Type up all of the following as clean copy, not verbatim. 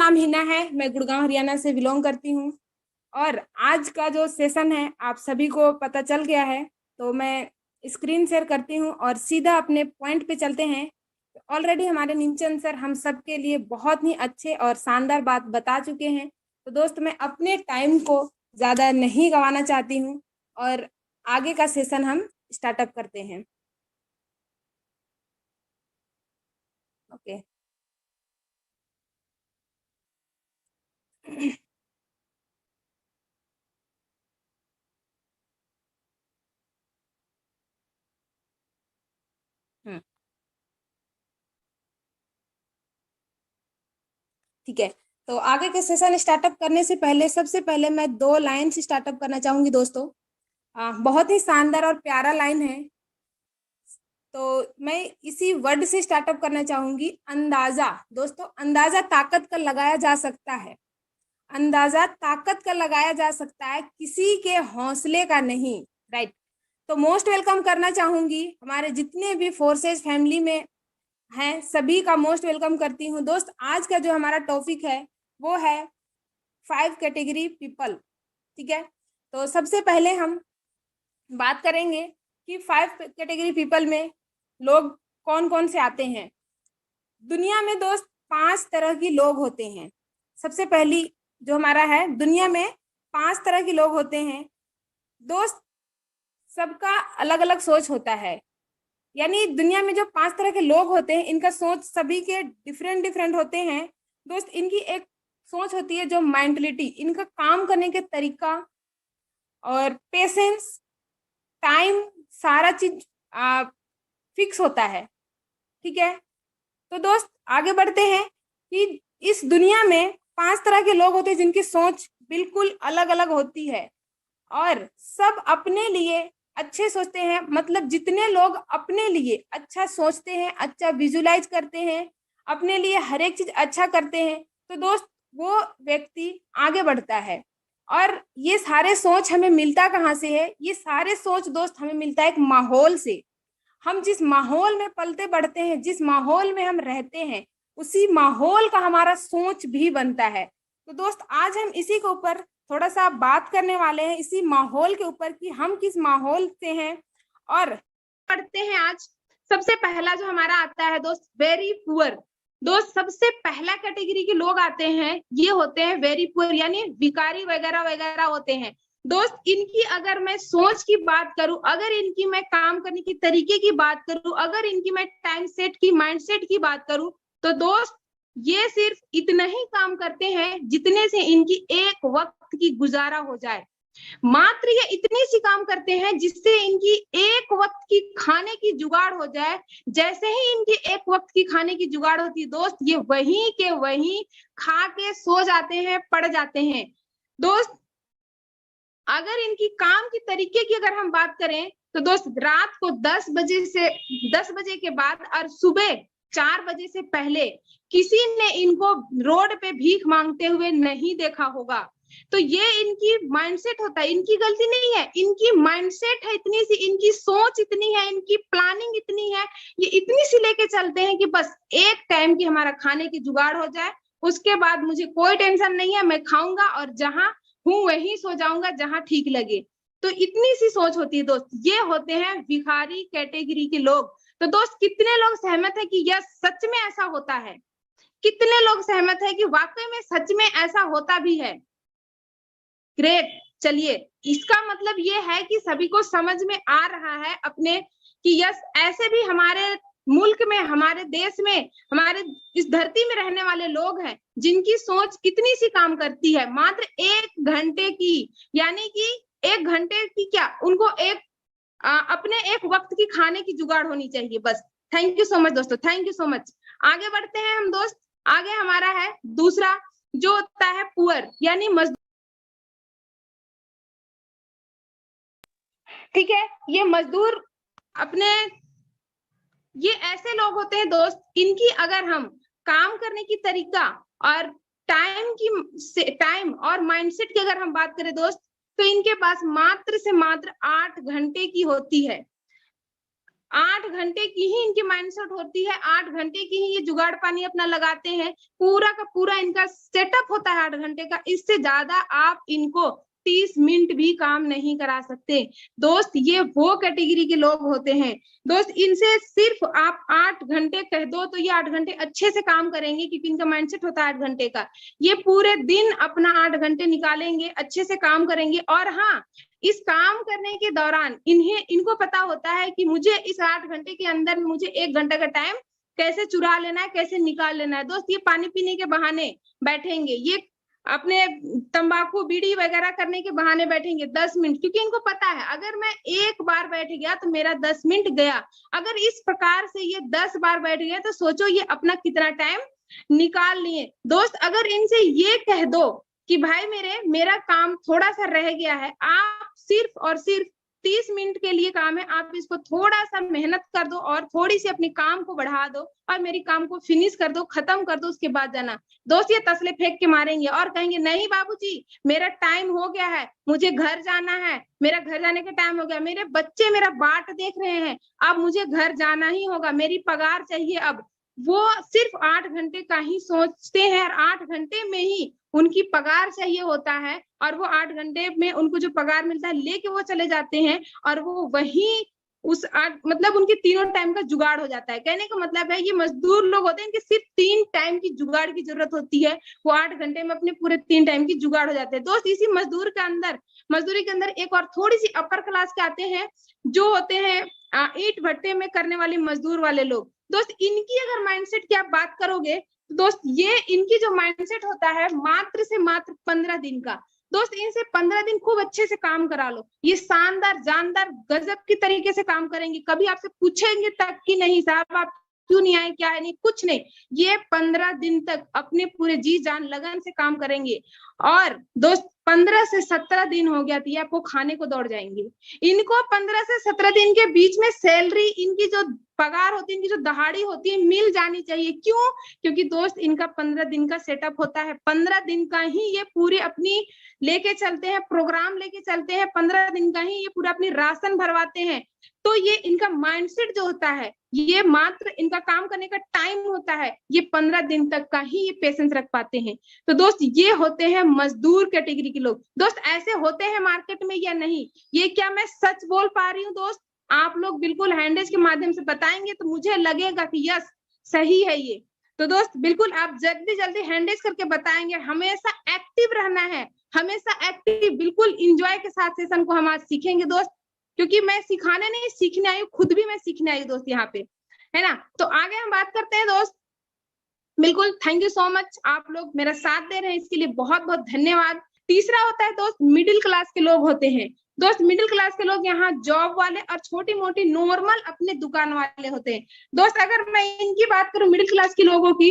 नाम हिना है, मैं गुड़गांव हरियाणा से बिलोंग करती हूँ। और आज का जो सेशन है आप सभी को पता चल गया है, तो मैं स्क्रीन शेयर करती हूँ और सीधा अपने पॉइंट पे चलते हैं। ऑलरेडी हमारे नीमचंद सर हम सब के लिए बहुत ही अच्छे और शानदार बात बता चुके हैं। तो दोस्त मैं अपने टाइम को ज़्यादा नहीं गंवाना चाहती हूँ और आगे का सेशन हम स्टार्टअप करते हैं। ओके। हम्म, ठीक है। तो आगे के सेशन स्टार्टअप करने से पहले सबसे पहले मैं 2 लाइन से स्टार्टअप करना चाहूंगी दोस्तों। बहुत ही शानदार और प्यारा लाइन है। तो मैं इसी वर्ड से स्टार्टअप करना चाहूंगी, अंदाजा। दोस्तों अंदाजा ताकत का लगाया जा सकता है, अंदाजा ताकत का लगाया जा सकता है, किसी के हौसले का नहीं। राइट। तो मोस्ट वेलकम करना चाहूंगी हमारे जितने भी फोर्सेस फैमिली में हैं, सभी का मोस्ट वेलकम करती हूँ। दोस्त आज का जो हमारा टॉपिक है वो है 5 कैटेगरी पीपल। ठीक है। तो सबसे पहले हम बात करेंगे कि 5 कैटेगरी पीपल में लोग कौन कौन से आते हैं। दुनिया में दोस्त 5 तरह की लोग होते हैं। सबसे पहली जो हमारा है, दुनिया में 5 तरह के लोग होते हैं। दोस्त सबका अलग अलग सोच होता है, यानी दुनिया में जो 5 तरह के लोग होते हैं इनका सोच सभी के डिफरेंट डिफरेंट होते हैं। दोस्त इनकी एक सोच होती है जो मेंटलिटी, इनका काम करने के तरीका और पेशेंस, टाइम, सारा चीज फिक्स होता है। ठीक है। तो दोस्त आगे बढ़ते हैं कि इस दुनिया में 5 तरह के लोग होते हैं जिनकी सोच बिल्कुल अलग अलग होती है और सब अपने लिए अच्छे सोचते हैं। मतलब जितने लोग अपने लिए अच्छा सोचते हैं, अच्छा विजुलाइज करते हैं, अपने लिए हर एक चीज अच्छा करते हैं, तो दोस्त वो व्यक्ति आगे बढ़ता है। और ये सारे सोच हमें मिलता कहाँ से है? ये सारे सोच दोस्त हमें मिलता है एक माहौल से। हम जिस माहौल में पलते बढ़ते हैं, जिस माहौल में हम रहते हैं, उसी माहौल का हमारा सोच भी बनता है। तो दोस्त आज हम इसी के ऊपर थोड़ा सा बात करने वाले हैं, इसी माहौल के ऊपर कि हम किस माहौल से हैं। और पढ़ते हैं आज। सबसे पहला जो हमारा आता है दोस्त, वेरी पुअर। दोस्त सबसे पहला कैटेगरी के लोग आते हैं, ये होते हैं वेरी पुअर, यानी भिखारी वगैरह वगैरह होते हैं। दोस्त इनकी अगर मैं सोच की बात करूं, अगर इनकी मैं काम करने की तरीके की बात करूं, अगर इनकी मैं टाइम सेट की, माइंडसेट की बात करूं, तो दोस्त ये सिर्फ इतना ही काम करते हैं जितने से इनकी एक वक्त की गुजारा हो जाए। मात्र ये इतनी सी काम करते हैं जिससे इनकी एक वक्त की खाने की जुगाड़ हो जाए। जैसे ही इनकी एक वक्त की खाने की जुगाड़ होती है दोस्त, ये वहीं के वहीं खा के सो जाते हैं, पड़ जाते हैं। दोस्त अगर इनकी काम की तरीके की अगर हम बात करें तो दोस्त रात को 10 बजे के बाद और सुबह 4 बजे से पहले किसी ने इनको रोड पे भीख मांगते हुए नहीं देखा होगा। तो ये इनकी माइंडसेट होता है, इनकी गलती नहीं है, इनकी माइंडसेट है इतनी सी, इनकी सोच इतनी है, इनकी प्लानिंग इतनी है, ये इतनी सी लेके चलते हैं कि बस एक टाइम की हमारा खाने की जुगाड़ हो जाए, उसके बाद मुझे कोई टेंशन नहीं है, मैं खाऊंगा और जहां हूँ वहीं सो जाऊंगा जहां ठीक लगे। तो इतनी सी सोच होती है दोस्त। ये होते हैं भिखारी कैटेगरी के लोग। तो दोस्त कितने लोग सहमत है कि यह सच में ऐसा होता है? कितने लोग सहमत है कि वाकई में सच में ऐसा होता भी है? ग्रेट। चलिए, इसका मतलब ये है कि सभी को समझ में आ रहा है अपने कि यस ऐसे भी हमारे मुल्क में, हमारे देश में, हमारे इस धरती में रहने वाले लोग हैं जिनकी सोच कितनी सी काम करती है, मात्र 1 घंटे की। यानी कि 1 घंटे की क्या, उनको अपने एक वक्त की खाने की जुगाड़ होनी चाहिए बस। थैंक यू सो मच दोस्तों, थैंक यू सो मच। आगे बढ़ते हैं हम दोस्त। आगे हमारा है दूसरा जो होता है पुअर, यानी मजदूर। ठीक है। ये मजदूर अपने, ये ऐसे लोग होते हैं दोस्त, इनकी अगर हम काम करने की तरीका और टाइम और माइंडसेट की अगर हम बात करें दोस्त, तो इनके पास मात्र से मात्र 8 घंटे की होती है। 8 घंटे की ही इनकी माइंडसेट होती है, 8 घंटे की ही ये जुगाड़ पानी अपना लगाते हैं, पूरा का पूरा इनका सेटअप होता है 8 घंटे का। इससे ज्यादा आप इनको 30 मिनट भी काम नहीं करा सकते दोस्त। ये वो कैटेगरी के लोग होते हैं दोस्त, इनसे सिर्फ आप 8 घंटे कह दो तो ये 8 घंटे अच्छे से काम करेंगे, क्योंकि इनका माइंडसेट होता है 8 घंटे का। ये पूरे दिन अपना 8 घंटे निकालेंगे, अच्छे से काम करेंगे। और हाँ, इस काम करने के दौरान इनको पता होता है कि मुझे इस 8 घंटे के अंदर मुझे 1 घंटे का टाइम कैसे चुरा लेना है, कैसे निकाल लेना है दोस्त। ये पानी पीने के बहाने बैठेंगे, ये अपने तंबाकू बीड़ी वगैरह करने के बहाने बैठेंगे 10 मिनट, क्योंकि इनको पता है अगर मैं एक बार बैठ गया तो मेरा 10 मिनट गया। अगर इस प्रकार से ये 10 बार बैठ गए तो सोचो ये अपना कितना टाइम निकाल लिए दोस्त। अगर इनसे ये कह दो कि भाई मेरा काम थोड़ा सा रह गया है, आप सिर्फ और सिर्फ 30 मिनट के लिए काम है, आप इसको थोड़ा सा मेहनत कर दो और थोड़ी सी अपने काम को बढ़ा दो और मेरी काम को फिनिश कर दो, खत्म कर दो, उसके बाद जाना दोस्त। ये तसले फेंक के मारेंगे और कहेंगे नहीं बाबूजी मेरा टाइम हो गया है, मुझे घर जाना है, मेरा घर जाने का टाइम हो गया, मेरे बच्चे मेरा बाट देख रहे हैं, अब मुझे घर जाना ही होगा, मेरी पगार चाहिए अब। वो सिर्फ 8 घंटे का ही सोचते हैं और 8 घंटे में ही उनकी पगार चाहिए होता है, और वो 8 घंटे में उनको जो पगार मिलता है लेके वो चले जाते हैं, और वो वही उस 8 मतलब उनके तीनों टाइम का जुगाड़ हो जाता है। कहने का मतलब है ये मजदूर लोग होते हैं, इनके सिर्फ 3 टाइम की जुगाड़ की जरूरत होती है, वो 8 घंटे में अपने पूरे 3 टाइम की जुगाड़ हो जाते हैं दोस्त। इसी मजदूरी के अंदर एक और थोड़ी सी अपर क्लास के आते हैं, जो होते हैं ईंट भट्टे में करने वाले मजदूर वाले लोग दोस्त। इनकी अगर माइंडसेट की आप बात करोगे तो दोस्त, ये इनकी जो माइंडसेट होता है मात्र से मात्र 15 दिन का दोस्त। इनसे 15 दिन खूब अच्छे से काम करा लो, ये शानदार जानदार गजब की तरीके से काम करेंगे। कभी आपसे पूछेंगे तक कि नहीं साहब आप क्यों नहीं आए, क्या है, नहीं, कुछ नहीं। ये 15 दिन तक अपने पूरे जी जान लगन से काम करेंगे। और दोस्त 15 से 17 दिन हो गया तो ये आपको खाने को दौड़ जाएंगे। इनको 15 से 17 दिन के बीच में सैलरी, इनकी जो पगार होती है, इनकी जो दहाड़ी होती है, मिल जानी चाहिए। क्यों? क्योंकि दोस्त इनका 15 दिन का सेटअप होता है, 15 दिन का ही ये पूरी अपनी लेके चलते हैं, प्रोग्राम लेके चलते हैं, 15 दिन का ही ये पूरा अपनी राशन भरवाते हैं। तो ये इनका माइंडसेट जो होता है, ये मात्र इनका काम करने का टाइम होता है, ये 15 दिन तक का ही ये पेशेंस रख पाते हैं। तो दोस्त ये होते हैं मजदूर कैटेगरी के लोग दोस्त। ऐसे होते हैं मार्केट में या नहीं, ये क्या मैं सच बोल पा रही हूँ दोस्त? आप लोग बिल्कुल हैंडेज के माध्यम से बताएंगे तो मुझे लगेगा कि यस सही है ये। तो दोस्त बिल्कुल आप जल्दी जल्दी हैंडेज करके बताएंगे। हमेशा एक्टिव रहना है, हमेशा एक्टिव, बिल्कुल इंजॉय के साथ सेशन को हम आज सीखेंगे दोस्त, क्योंकि मैं सिखाने नहीं सीखने आई हूँ, खुद भी मैं सीखने आई हूँ दोस्त यहाँ पे, है ना। तो आगे हम बात करते हैं दोस्त। बिल्कुल थैंक यू सो मच, आप लोग मेरा साथ दे रहे हैं, इसके लिए बहुत बहुत धन्यवाद। तीसरा होता है दोस्त मिडिल क्लास के लोग होते हैं दोस्त। मिडिल क्लास के लोग यहाँ जॉब वाले और छोटी मोटी नॉर्मल अपने दुकान वाले होते हैं दोस्त। अगर मैं इनकी बात करूं मिडिल क्लास के लोगों की,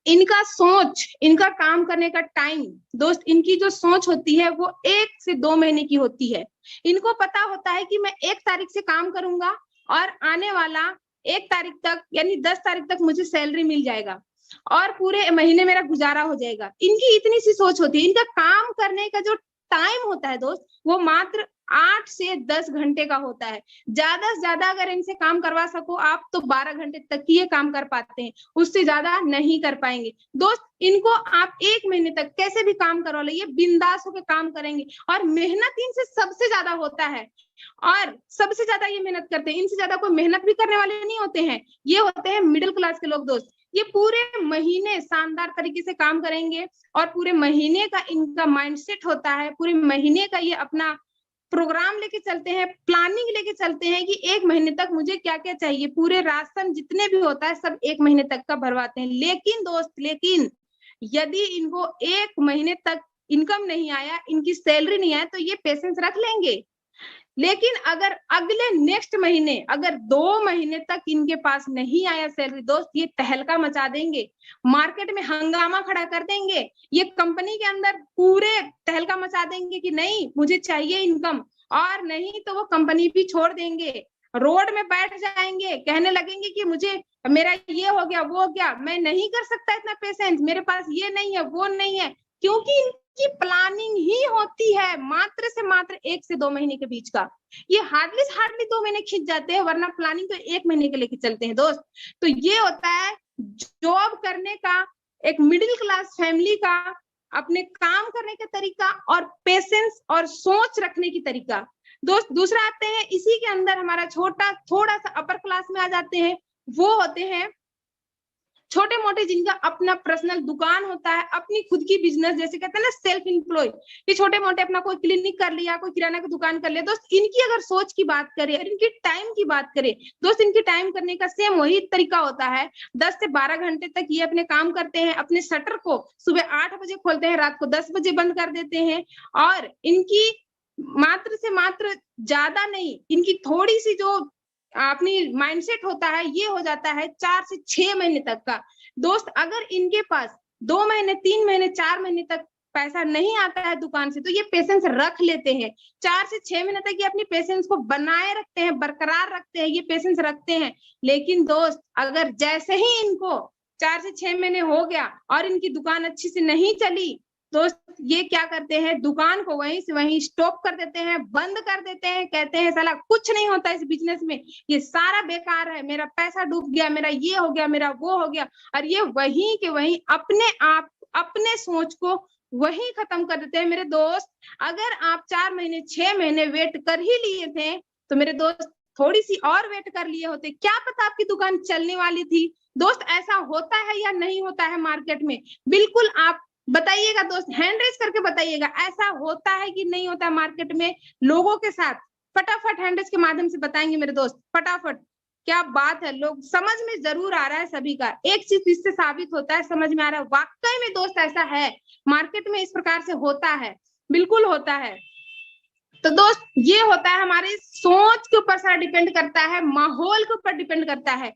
इनका सोच, इनका काम करने का टाइम दोस्त, इनकी जो सोच होती है वो 1 से 2 महीने की होती है। इनको पता होता है कि मैं 1 तारीख से काम करूंगा और आने वाला 1 तारीख तक यानी 10 तारीख तक मुझे सैलरी मिल जाएगा और पूरे महीने मेरा गुजारा हो जाएगा। इनकी इतनी सी सोच होती है। इनका काम करने का जो टाइम होता है दोस्त, वो मात्र 8 से 10 घंटे का होता है। ज्यादा से ज्यादा अगर इनसे काम करवा सको आप तो 12 घंटे तक ही ये काम कर पाते हैं, उससे ज्यादा नहीं कर पाएंगे दोस्त। इनको आप 1 महीने तक कैसे भी काम करवा लो, ये बिंदास होकर काम करेंगे और मेहनत इनसे सबसे ज्यादा होता है और सबसे ज्यादा ये मेहनत करते हैं। इनसे ज्यादा कोई मेहनत भी करने वाले नहीं होते हैं, ये होते हैं मिडिल क्लास के लोग दोस्त। ये पूरे महीने शानदार तरीके से काम करेंगे और पूरे महीने का इनका माइंडसेट होता है, पूरे महीने का ये अपना प्रोग्राम लेके चलते हैं, प्लानिंग लेके चलते हैं कि 1 महीने तक मुझे क्या क्या चाहिए, पूरे राशन जितने भी होता है सब 1 महीने तक का भरवाते हैं। लेकिन दोस्त यदि इनको 1 महीने तक इनकम नहीं आया, इनकी सैलरी नहीं आया, तो ये पेशेंस रख लेंगे। लेकिन अगर अगले नेक्स्ट महीने अगर 2 महीने तक इनके पास नहीं आया सैलरी दोस्त, ये तहलका मचा देंगे, मार्केट में हंगामा खड़ा कर देंगे, ये कंपनी के अंदर पूरे तहलका मचा देंगे कि नहीं मुझे चाहिए इनकम, और नहीं तो वो कंपनी भी छोड़ देंगे, रोड में बैठ जाएंगे, कहने लगेंगे कि मुझे मेरा ये हो गया वो हो गया, मैं नहीं कर सकता इतना पेशेंस, मेरे पास ये नहीं है वो नहीं है, क्योंकि की प्लानिंग ही होती है मात्र से मात्र 1 से 2 महीने के बीच का। ये हार्डली 2 महीने खींच जाते हैं, वरना प्लानिंग तो 1 महीने के लेके चलते हैं दोस्त। तो ये होता है जॉब करने का, एक मिडिल क्लास फैमिली का अपने काम करने का तरीका और पेशेंस और सोच रखने की तरीका। दोस्त दूसरा आते हैं, इसी के अंदर हमारा छोटा थोड़ा सा अपर क्लास में आ जाते हैं, वो होते हैं छोटे मोटे जिनका अपना पर्सनल दुकान होता है, अपनी खुद की बिजनेस, जैसे कहते हैं ना सेल्फ एम्प्लॉय, ये छोटे मोटे अपना कोई क्लिनिक कर लिया, कोई किराना की दुकान कर लिया। दोस्त इनकी अगर सोच की बात करें और इनकी टाइम की बात करें, दोस्त इनकी टाइम करने का सेम वही तरीका होता है। 10 से 12 घंटे तक ये अपने काम करते हैं, अपने शटर को सुबह 8 बजे खोलते हैं, रात को 10 बजे बंद कर देते हैं। और इनकी मात्र से मात्र ज्यादा नहीं, इनकी थोड़ी सी जो अपनी माइंडसेट होता है, ये हो जाता है 4 से 6 महीने तक का। दोस्त अगर इनके पास 2 महीने 3 महीने 4 महीने तक पैसा नहीं आता है दुकान से, तो ये पेशेंस रख लेते हैं। 4 से 6 महीने तक ये अपनी पेशेंस को बनाए रखते हैं, बरकरार रखते हैं, ये पेशेंस रखते हैं। लेकिन दोस्त अगर जैसे ही इनको 4 से 6 महीने हो गया और इनकी दुकान अच्छी से नहीं चली, दोस्त ये क्या करते हैं, दुकान को वहीं से वहीं स्टॉप कर देते हैं, बंद कर देते हैं, कहते हैं साला कुछ नहीं होता इस बिजनेस में, ये सारा बेकार है, मेरा पैसा डूब गया, मेरा ये हो गया, मेरा वो हो गया। और ये वहीं के वहीं अपने आप अपने सोच को वहीं खत्म कर देते हैं। मेरे दोस्त अगर आप 4 महीने 6 महीने वेट कर ही लिए थे, तो मेरे दोस्त थोड़ी सी और वेट कर लिए होते, क्या पता आपकी दुकान चलने वाली थी। दोस्त ऐसा होता है या नहीं होता है मार्केट में, बिल्कुल आप बताइएगा दोस्त, हैंड रेस करके बताइएगा, ऐसा होता है कि नहीं होता है मार्केट में लोगों के साथ। फटाफट हैंड रेस के माध्यम से बताएंगे मेरे दोस्त, फटाफट। क्या बात है, लोग समझ में जरूर आ रहा है सभी का, एक चीज इससे साबित होता है, समझ में आ रहा है वाकई में दोस्त ऐसा है, मार्केट में इस प्रकार से होता है, बिल्कुल होता है। तो दोस्त ये होता है हमारी सोच के ऊपर सारा डिपेंड करता है, माहौल के ऊपर डिपेंड करता है।